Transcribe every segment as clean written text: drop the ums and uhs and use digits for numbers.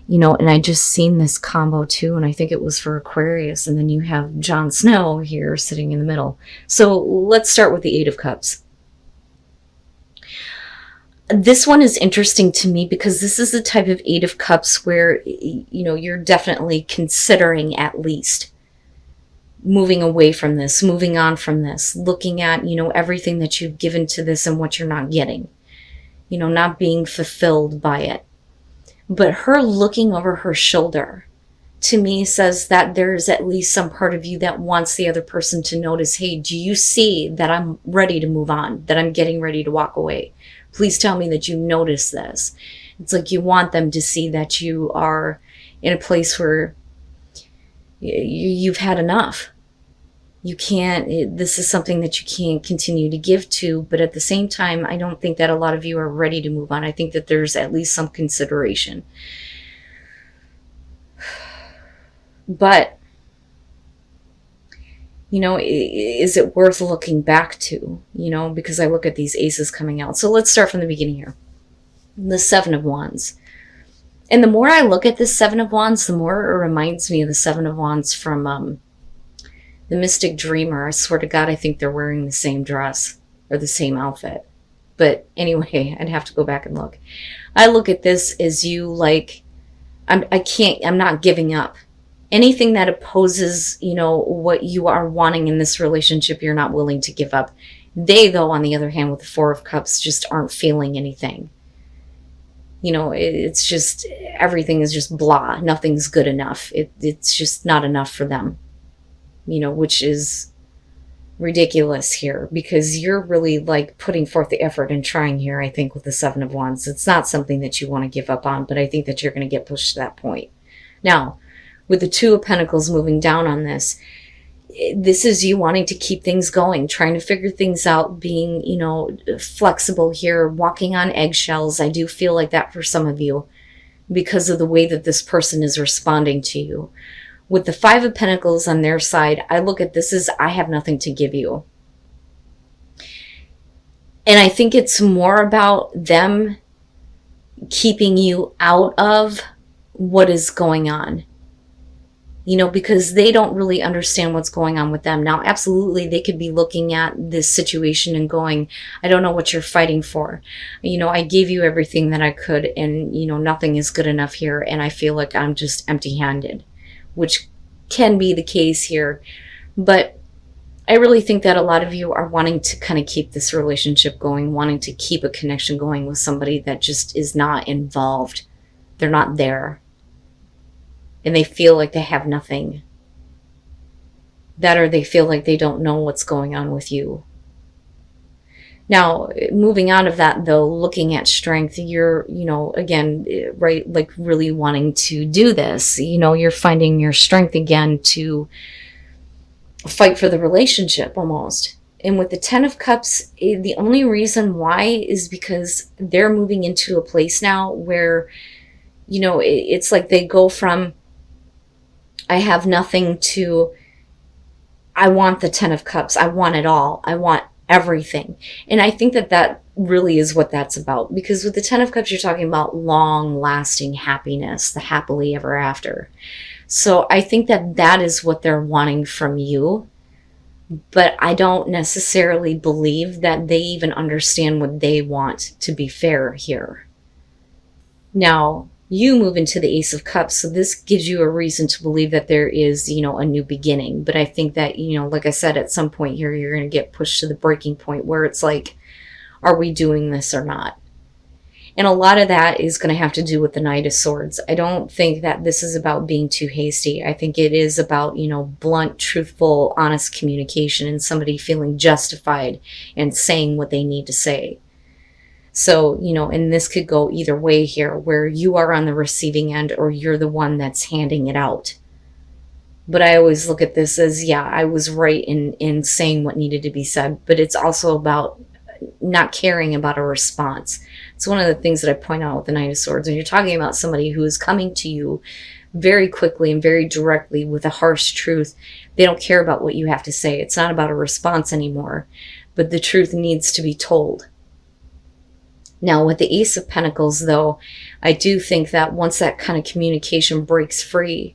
And I just seen this combo too, and I think it was for Aquarius, and then you have Jon Snow here sitting in the middle. So let's start with the Eight of Cups. This one is interesting to me because this is the type of Eight of Cups where, you're definitely considering at least moving away from this, moving on from this, looking at, everything that you've given to this and what you're not getting, not being fulfilled by it. But her looking over her shoulder to me says that there's at least some part of you that wants the other person to notice, hey, do you see that I'm ready to move on, that I'm getting ready to walk away? Please tell me that you notice this. It's like you want them to see that you are in a place where you've had enough. You can't, this is something that you can't continue to give to, but at the same time, I don't think that a lot of you are ready to move on. I think that there's at least some consideration. But, is it worth looking back to, because I look at these aces coming out. So let's start from the beginning here. The Seven of Wands. And the more I look at this Seven of Wands, the more it reminds me of the Seven of Wands from the Mystic Dreamer. I swear to God, I think they're wearing the same dress or the same outfit. But anyway, I'd have to go back and look. I look at this as you like, I'm not giving up. Anything that opposes, what you are wanting in this relationship, you're not willing to give up. They, though, on the other hand, with the Four of Cups, just aren't feeling anything. It's just, everything is just blah. Nothing's good enough. It's just not enough for them, which is ridiculous here because you're really like putting forth the effort and trying here, I think, with the Seven of Wands. It's not something that you want to give up on, but I think that you're going to get pushed to that point. Now, with the Two of Pentacles moving down on this is you wanting to keep things going, trying to figure things out, being, flexible here, walking on eggshells. I do feel like that for some of you because of the way that this person is responding to you. With the Five of Pentacles on their side, I look at this as I have nothing to give you. And I think it's more about them keeping you out of what is going on. Because they don't really understand what's going on with them. Now, absolutely, they could be looking at this situation and going, I don't know what you're fighting for. I gave you everything that I could and, nothing is good enough here. And I feel like I'm just empty-handed, which can be the case here. But I really think that a lot of you are wanting to kind of keep this relationship going, wanting to keep a connection going with somebody that just is not involved. They're not there. And they feel like they have nothing. That or they feel like they don't know what's going on with you. Now, moving out of that, though, looking at strength, you're, again, right, like really wanting to do this. You're finding your strength again to fight for the relationship almost. And with the Ten of Cups, the only reason why is because they're moving into a place now where, it's like they go from, I have nothing to, I want the Ten of Cups. I want it all. I want everything. And I think that really is what that's about. Because with the Ten of Cups, you're talking about long-lasting happiness, the happily ever after. So I think that is what they're wanting from you. But I don't necessarily believe that they even understand what they want, to be fair here. Now, you move into the Ace of Cups, so this gives you a reason to believe that there is, a new beginning. But I think that, like I said, at some point here, you're going to get pushed to the breaking point where it's like, are we doing this or not? And a lot of that is going to have to do with the Knight of Swords. I don't think that this is about being too hasty. I think it is about, blunt, truthful, honest communication and somebody feeling justified and saying what they need to say. So, and this could go either way here, where you are on the receiving end or you're the one that's handing it out. But I always look at this as, yeah, I was right in saying what needed to be said, but it's also about not caring about a response. It's one of the things that I point out with the Knight of Swords. When you're talking about somebody who is coming to you very quickly and very directly with a harsh truth, they don't care about what you have to say. It's not about a response anymore, but the truth needs to be told. Now, with the Ace of Pentacles, though, I do think that once that kind of communication breaks free,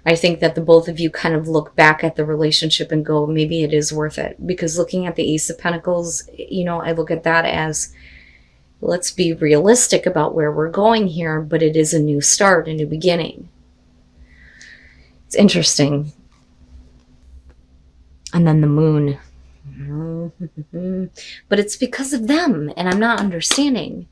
I think that the both of you kind of look back at the relationship and go, maybe it is worth it. Because looking at the Ace of Pentacles, I look at that as, let's be realistic about where we're going here, but it is a new start, a new beginning. It's interesting. And then the Moon. But it's because of them, and I'm not understanding.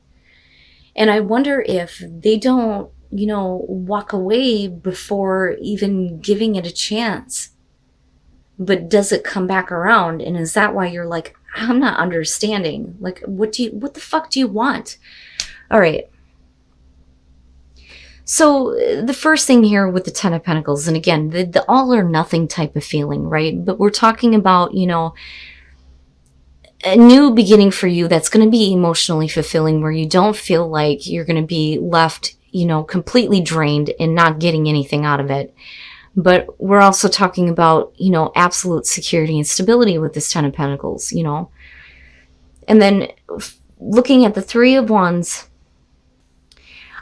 And I wonder if they don't, walk away before even giving it a chance. But does it come back around? And is that why you're like, I'm not understanding? Like, what the fuck do you want? All right. So the first thing here with the Ten of Pentacles, and again, the all or nothing type of feeling, right? But we're talking about, a new beginning for you that's going to be emotionally fulfilling, where you don't feel like you're going to be left, completely drained and not getting anything out of it. But we're also talking about, absolute security and stability with this Ten of Pentacles, And then looking at the Three of Wands,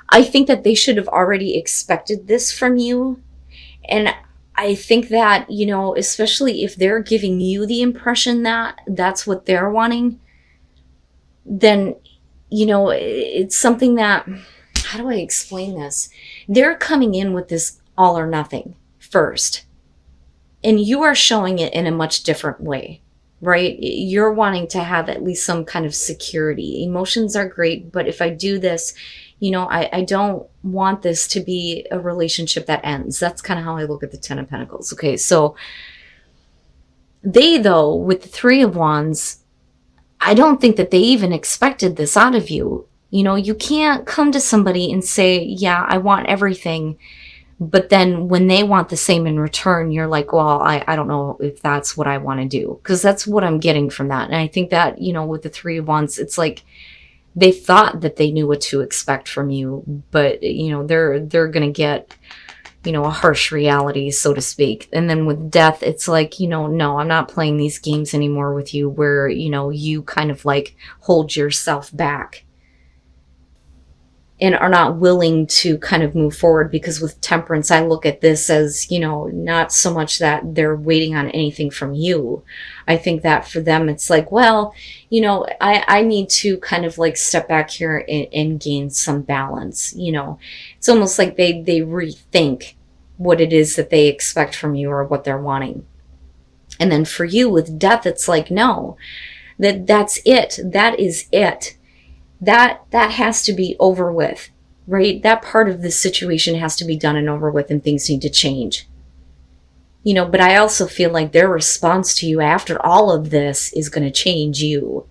I think that they should have already expected this from you. And I think that, especially if they're giving you the impression that that's what they're wanting, then, it's something that, how do I explain this? They're coming in with this all or nothing first, and you are showing it in a much different way, right? You're wanting to have at least some kind of security. Emotions are great, but if I do this, I don't want this to be a relationship that ends. That's kind of how I look at the Ten of Pentacles. Okay, so they, though, with the Three of Wands, I don't think that they even expected this out of you. You can't come to somebody and say, yeah, I want everything. But then when they want the same in return, you're like, well, I don't know if that's what I want to do. Because that's what I'm getting from that. And I think that, with the Three of Wands, it's like they thought that they knew what to expect from you. But, they're going to get, a harsh reality, so to speak. And then with Death, it's like, no, I'm not playing these games anymore with you where, you kind of like hold yourself back and are not willing to kind of move forward. Because with Temperance, I look at this as, not so much that they're waiting on anything from you. I think that for them, it's like, well, I need to kind of like step back here and gain some balance. It's almost like they rethink what it is that they expect from you or what they're wanting. And then for you with Death, it's like, no, that's it. That is it. That has to be over with, right? That part of the situation has to be done and over with, and things need to change. But I also feel like their response to you after all of this is going to change you.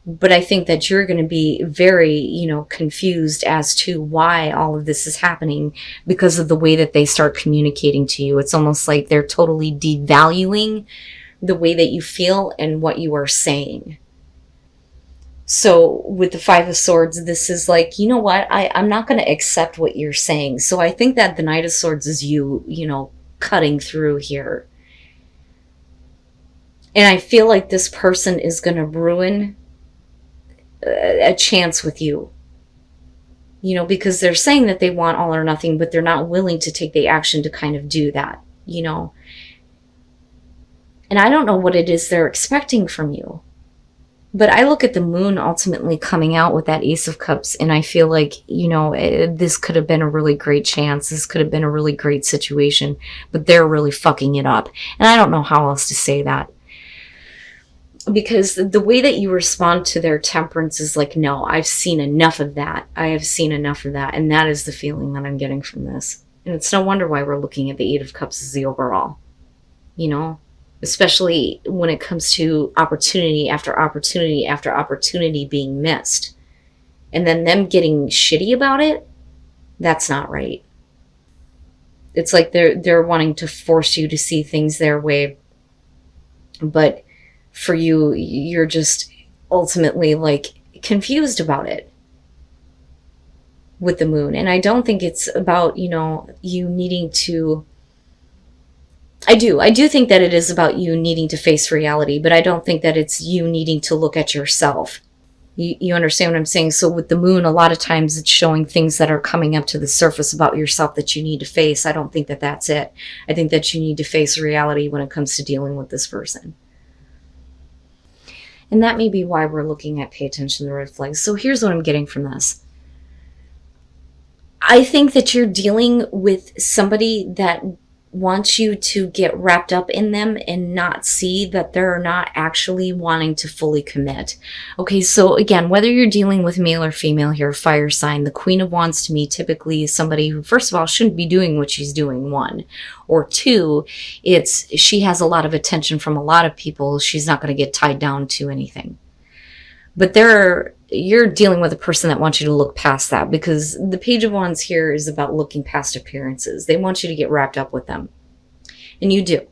But I think that you're going to be very, confused as to why all of this is happening because of the way that they start communicating to you. It's almost like they're totally devaluing the way that you feel and what you are saying. So with the Five of Swords, this is like, you know what? I'm not going to accept what you're saying. So I think that the Knight of Swords is you, cutting through here. And I feel like this person is going to ruin a chance with you. Because they're saying that they want all or nothing, but they're not willing to take the action to kind of do that, And I don't know what it is they're expecting from you. But I look at the Moon ultimately coming out with that Ace of Cups, and I feel like, this could have been a really great chance. This could have been a really great situation, but they're really fucking it up. And I don't know how else to say that. Because the way that you respond to their Temperance is like, no, I've seen enough of that. I have seen enough of that. And that is the feeling that I'm getting from this. And it's no wonder why we're looking at the Eight of Cups as the overall, especially when it comes to opportunity after opportunity after opportunity being missed. And then them getting shitty about it, that's not right. It's like they're wanting to force you to see things their way. But for you, you're just ultimately like confused about it with the Moon. And I don't think it's about, you needing to... I do think that it is about you needing to face reality, but I don't think that it's you needing to look at yourself You understand what I'm saying? So with the moon, a lot of times it's showing things that are coming up to the surface about yourself that you need to face. I don't think that that's it. I think that you need to face reality when it comes to dealing with this person. And that may be why we're looking at pay attention to the red flags. So here's what I'm getting from this. I think that you're dealing with somebody that wants you to get wrapped up in them and not see that they're not actually wanting to fully commit. Okay, so again, whether you're dealing with male or female here, fire sign, the Queen of Wands to me typically is somebody who, first of all, shouldn't be doing what she's doing, one. Or two, it's she has a lot of attention from a lot of people. She's not going to get tied down to anything. But you're dealing with a person that wants you to look past that, because the Page of Wands here is about looking past appearances. They want you to get wrapped up with them. And you do.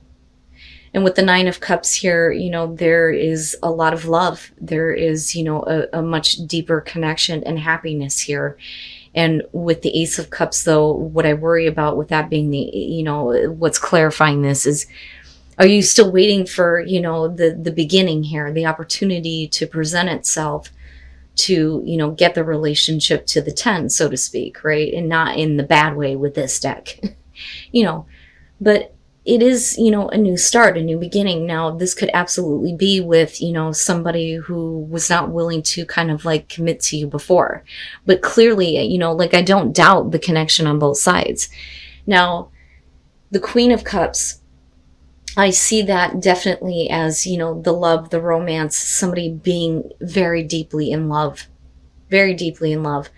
And with the Nine of Cups here, there is a lot of love. There is, a much deeper connection and happiness here. And with the Ace of Cups, though, what I worry about with that being what's clarifying this is, are you still waiting for, the beginning here, the opportunity to present itself to, get the relationship to the 10, so to speak, right? And not in the bad way with this deck, but it is, a new start, a new beginning. Now, this could absolutely be with, somebody who was not willing to kind of like commit to you before, but clearly, I don't doubt the connection on both sides. Now, the Queen of Cups, I see that definitely as, the love, the romance, somebody being very deeply in love, very deeply in love.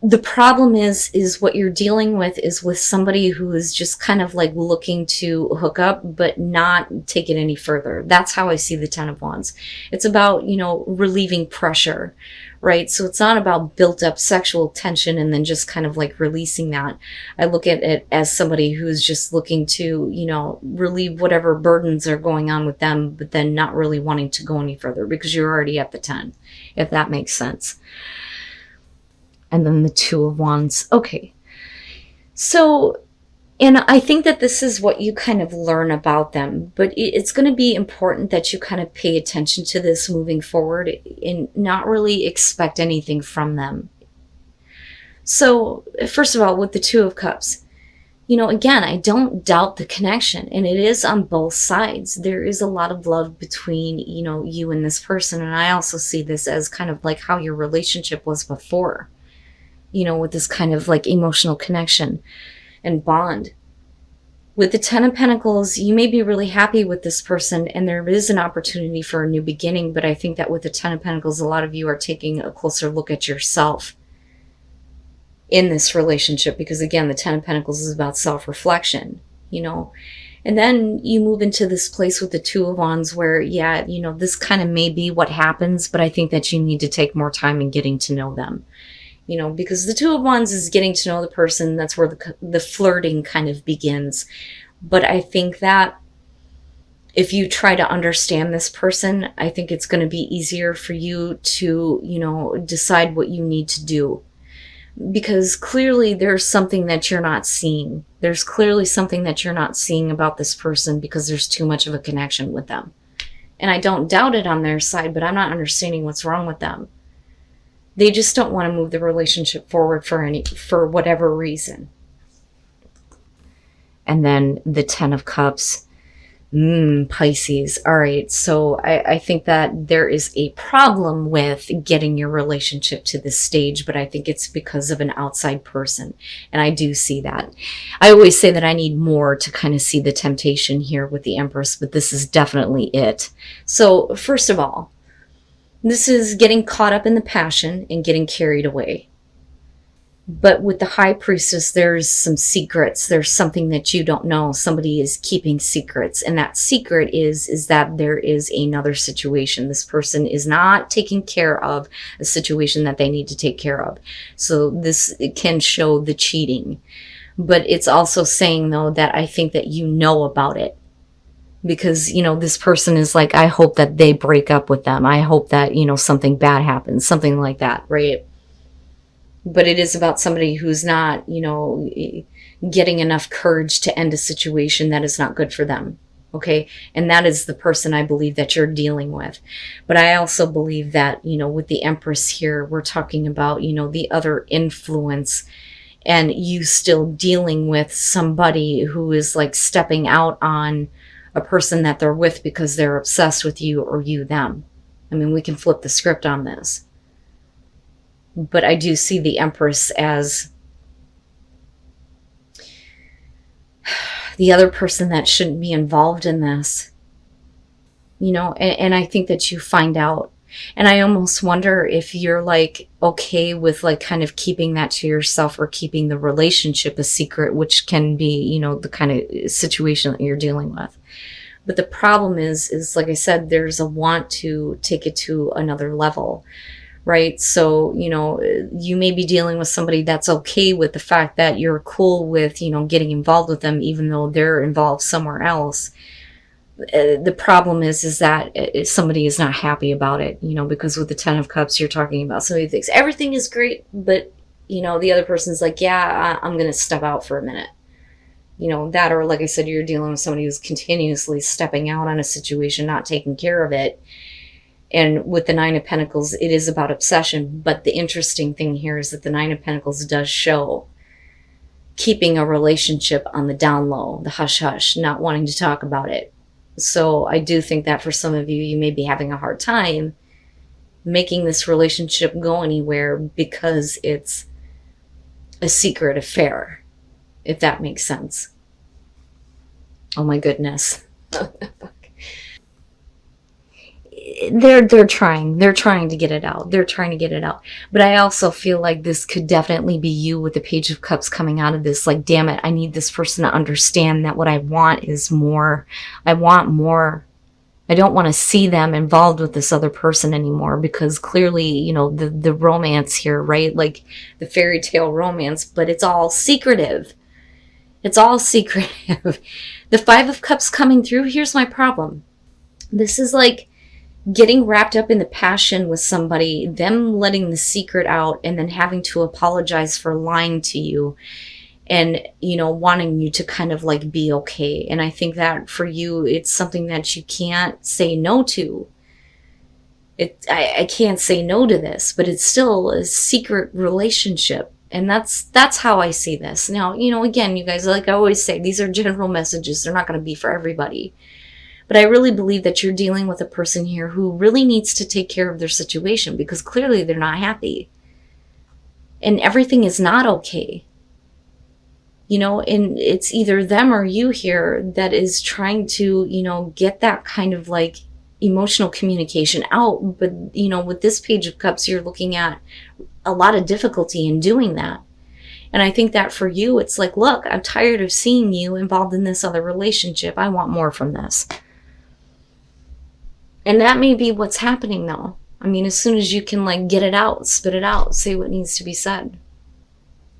The problem is what you're dealing with is with somebody who is just kind of like looking to hook up, but not take it any further. That's how I see the Ten of Wands. It's about, relieving pressure, right? So it's not about built up sexual tension and then just kind of like releasing that. I look at it as somebody who's just looking to, relieve whatever burdens are going on with them, but then not really wanting to go any further because you're already at the 10, if that makes sense. And then the Two of Wands. Okay. So, and I think that this is what you kind of learn about them, but it's going to be important that you kind of pay attention to this moving forward and not really expect anything from them. So, first of all, with the Two of Cups, again, I don't doubt the connection, and it is on both sides. There is a lot of love between, you and this person. And I also see this as kind of like how your relationship was before. With this kind of like emotional connection and bond. With the Ten of Pentacles, you may be really happy with this person and there is an opportunity for a new beginning, but I think that with the Ten of Pentacles, a lot of you are taking a closer look at yourself in this relationship, because again, the Ten of Pentacles is about self-reflection, and then you move into this place with the Two of Wands where, this kind of may be what happens, but I think that you need to take more time in getting to know them. Because the Two of Wands is getting to know the person. That's where the flirting kind of begins. But I think that if you try to understand this person, I think it's going to be easier for you to, decide what you need to do. Because clearly there's something that you're not seeing. There's clearly something that you're not seeing about this person because there's too much of a connection with them. And I don't doubt it on their side, but I'm not understanding what's wrong with them. They just don't want to move the relationship forward for whatever reason. And then the Ten of Cups, Pisces. All right, so I think that there is a problem with getting your relationship to this stage, but I think it's because of an outside person. And I do see that. I always say that I need more to kind of see the temptation here with the Empress, but this is definitely it. So first of all, this is getting caught up in the passion and getting carried away. But with the High Priestess, there's some secrets. There's something that you don't know. Somebody is keeping secrets. And that secret is that there is another situation. This person is not taking care of a situation that they need to take care of. So this can show the cheating. But it's also saying, though, that I think that you know about it. Because, this person is like, I hope that they break up with them. I hope that, something bad happens, something like that, right? But it is about somebody who's not, getting enough courage to end a situation that is not good for them. Okay. And that is the person I believe that you're dealing with. But I also believe that, with the Empress here, we're talking about, the other influence, and you still dealing with somebody who is like stepping out on a person that they're with because they're obsessed with you, or you them. I mean, we can flip the script on this. But I do see the Empress as the other person that shouldn't be involved in this. And I think that you find out. And I almost wonder if you're like okay with like kind of keeping that to yourself, or keeping the relationship a secret, which can be, the kind of situation that you're dealing with. But the problem is like I said, there's a want to take it to another level, right? So, you may be dealing with somebody that's okay with the fact that you're cool with, getting involved with them, even though they're involved somewhere else. The problem is that somebody is not happy about it, because with the Ten of Cups, you're talking about somebody who thinks everything is great, but, the other person's like, yeah, I'm going to step out for a minute. That, or like I said, you're dealing with somebody who's continuously stepping out on a situation, not taking care of it. And with the Nine of Pentacles, it is about obsession. But the interesting thing here is that the Nine of Pentacles does show keeping a relationship on the down low, the hush hush, not wanting to talk about it. So I do think that for some of you, you may be having a hard time making this relationship go anywhere because it's a secret affair, if that makes sense. Oh my goodness. They're trying to get it out. But I also feel like this could definitely be you with the Page of Cups coming out of this. Like, damn it, I need this person to understand that what I want is more. I want more. I don't want to see them involved with this other person anymore, because clearly, the romance here, right? Like the fairy tale romance, but it's all secretive. It's all secretive. The Five of Cups coming through, here's my problem. This is like getting wrapped up in the passion with somebody, them letting the secret out, and then having to apologize for lying to you, and wanting you to kind of like be okay. And I think that for you, it's something that you can't say no to. I can't say no to this, but it's still a secret relationship. And that's how I see this. Now, again, you guys, like I always say, these are general messages. They're not going to be for everybody. But I really believe that you're dealing with a person here who really needs to take care of their situation, because clearly they're not happy. And everything is not okay. And it's either them or you here that is trying to, get that kind of like emotional communication out. But, with this Page of Cups, you're looking at a lot of difficulty in doing that. And I think that for you, it's like, look, I'm tired of seeing you involved in this other relationship. I want more from this. And that may be what's happening though. I mean, as soon as you can like get it out, spit it out, say what needs to be said.